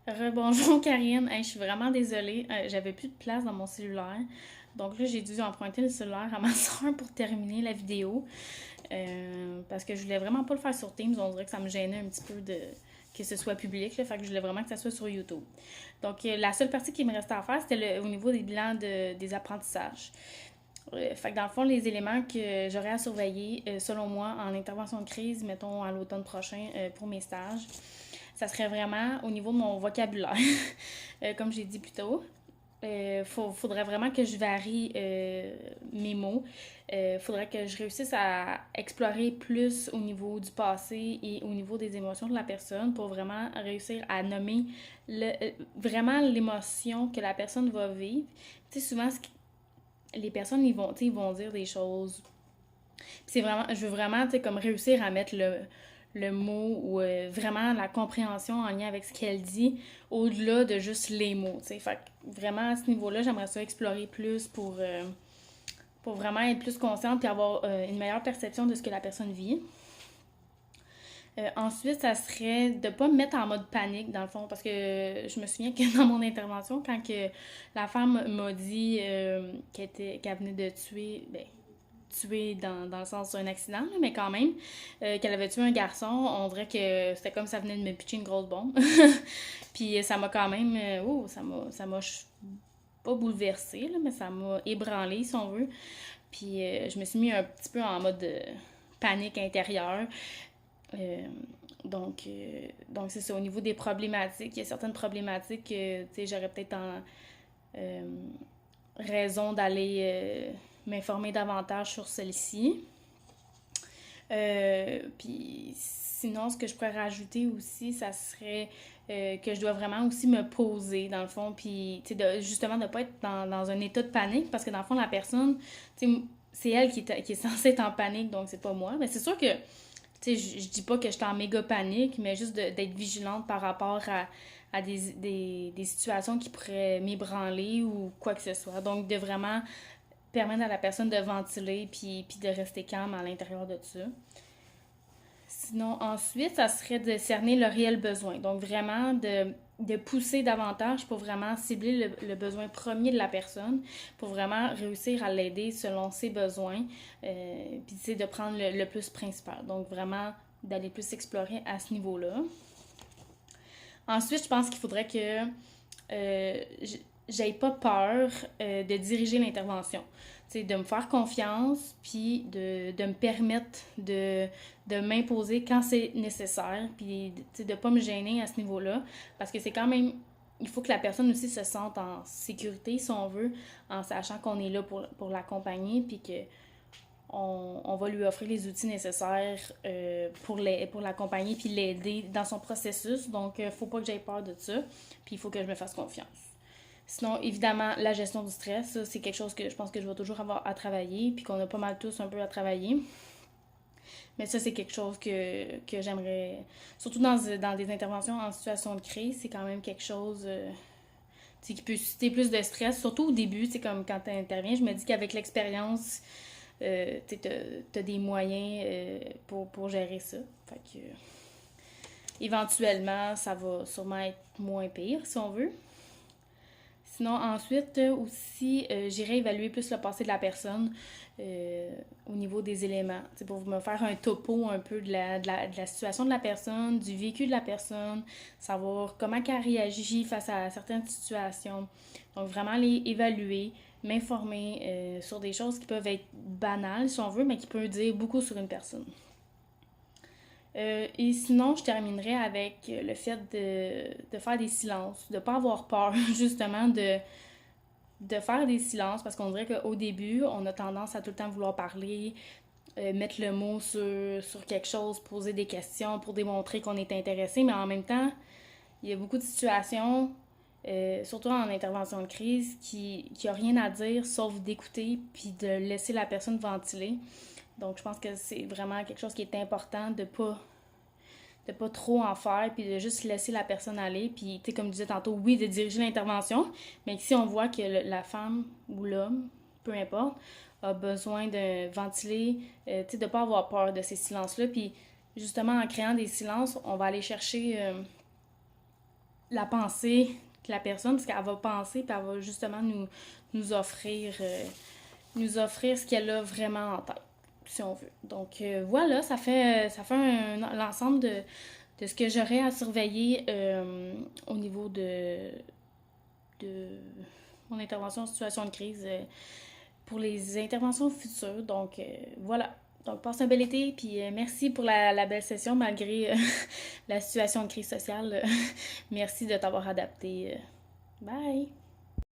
Rebonjour Karine. Hey, je suis vraiment désolée. J'avais plus de place dans mon cellulaire. Donc là, j'ai dû emprunter le cellulaire à ma soeur pour terminer la vidéo. Parce que je voulais vraiment pas le faire sur Teams. On dirait que ça me gênait un petit peu de que ce soit public. Là, fait que je voulais vraiment que ça soit sur YouTube. Donc la seule partie qui me restait à faire, c'était au niveau des bilans des apprentissages. Fait que dans le fond, les éléments que j'aurais à surveiller, selon moi, en intervention de crise, mettons à l'automne prochain pour mes stages, ça serait vraiment au niveau de mon vocabulaire. Comme j'ai dit plus tôt, faudrait vraiment que je varie mes mots. Faudrait que je réussisse à explorer plus au niveau du passé et au niveau des émotions de la personne pour vraiment réussir à nommer vraiment l'émotion que la personne va vivre. Tu sais, souvent, les personnes, ils vont dire des choses. C'est vraiment, je veux vraiment, tu sais, comme réussir à mettre le mot ou vraiment la compréhension en lien avec ce qu'elle dit au-delà de juste les mots, tu sais. Fait que vraiment, à ce niveau-là, j'aimerais ça explorer plus pour vraiment être plus consciente et avoir une meilleure perception de ce que la personne vit. Ensuite, ça serait de ne pas me mettre en mode panique, dans le fond, parce que je me souviens que dans mon intervention, quand que la femme m'a dit qu'elle venait de tuer, ben, tuer dans le sens d'un accident, là, mais quand même, qu'elle avait tué un garçon, on dirait que c'était comme si ça venait de me pitcher une grosse bombe. Puis ça m'a quand même, ça m'a pas bouleversée, là, mais ça m'a ébranlée, si on veut. Puis je me suis mis un petit peu en mode panique intérieure. Euh, donc c'est ça, au niveau des problématiques, il y a certaines problématiques que, tu sais, j'aurais peut-être euh, raison d'aller m'informer davantage sur celle-ci. Puis sinon, ce que je pourrais rajouter aussi, ça serait que je dois vraiment aussi me poser, dans le fond, puis justement de ne pas être dans un état de panique, parce que dans le fond, la personne, c'est elle qui est censée être en panique, donc c'est pas moi. Mais c'est sûr que je dis pas que je suis en méga panique, mais juste d'être vigilante par rapport à des situations qui pourraient m'ébranler ou quoi que ce soit. Donc, de vraiment permettre à la personne de ventiler puis de rester calme à l'intérieur de ça. Sinon, ensuite, ça serait de cerner le réel besoin. Donc, vraiment de pousser davantage pour vraiment cibler le besoin premier de la personne, pour vraiment réussir à l'aider selon ses besoins, puis c'est de prendre le plus principal. Donc, vraiment d'aller plus explorer à ce niveau-là. Ensuite, je pense qu'il faudrait que euh, j'aie pas peur de diriger l'intervention. T'sais, de me faire confiance, puis de me permettre de m'imposer quand c'est nécessaire, puis de ne pas me gêner à ce niveau-là, parce que c'est quand même, il faut que la personne aussi se sente en sécurité, si on veut, en sachant qu'on est là pour l'accompagner, puis que on va lui offrir les outils nécessaires pour l'accompagner puis l'aider dans son processus. Donc, il ne faut pas que j'aie peur de ça. Puis, il faut que je me fasse confiance. Sinon, évidemment, la gestion du stress, ça, c'est quelque chose que je pense que je vais toujours avoir à travailler, puis qu'on a pas mal tous un peu à travailler. Mais ça, c'est quelque chose que j'aimerais, surtout dans des interventions en situation de crise, c'est quand même quelque chose qui peut susciter plus de stress, surtout au début, comme quand tu interviens. Je me dis qu'avec l'expérience, tu as des moyens pour gérer ça. Fait que, éventuellement, ça va sûrement être moins pire, si on veut. Sinon, ensuite, aussi, j'irai évaluer plus le passé de la personne au niveau des éléments. T'sais, pour me faire un topo un peu de la situation de la personne, du vécu de la personne, savoir comment elle réagit face à certaines situations. Donc, vraiment les évaluer, m'informer sur des choses qui peuvent être banales, si on veut, mais qui peuvent dire beaucoup sur une personne. Et sinon, je terminerai avec le fait de faire des silences, de ne pas avoir peur, justement, de faire des silences, parce qu'on dirait qu'au début, on a tendance à tout le temps vouloir parler, mettre le mot sur quelque chose, poser des questions pour démontrer qu'on est intéressé, mais en même temps, il y a beaucoup de situations, surtout en intervention de crise, qui a rien à dire sauf d'écouter puis de laisser la personne ventiler. Donc, je pense que c'est vraiment quelque chose qui est important de pas trop en faire, puis de juste laisser la personne aller. Puis, tu sais, comme je disais tantôt, oui, de diriger l'intervention, mais si on voit que la femme ou l'homme, peu importe, a besoin de ventiler, tu sais, de ne pas avoir peur de ces silences-là. Puis, justement, en créant des silences, on va aller chercher la pensée de la personne, parce qu'elle va penser, puis elle va justement nous offrir, nous offrir ce qu'elle a vraiment en tête, si on veut. Donc voilà, l'ensemble de ce que j'aurais à surveiller au niveau de mon intervention en situation de crise pour les interventions futures. Donc voilà. Donc passe un bel été, puis merci pour la belle session malgré la situation de crise sociale. Merci de t'avoir adapté. Bye!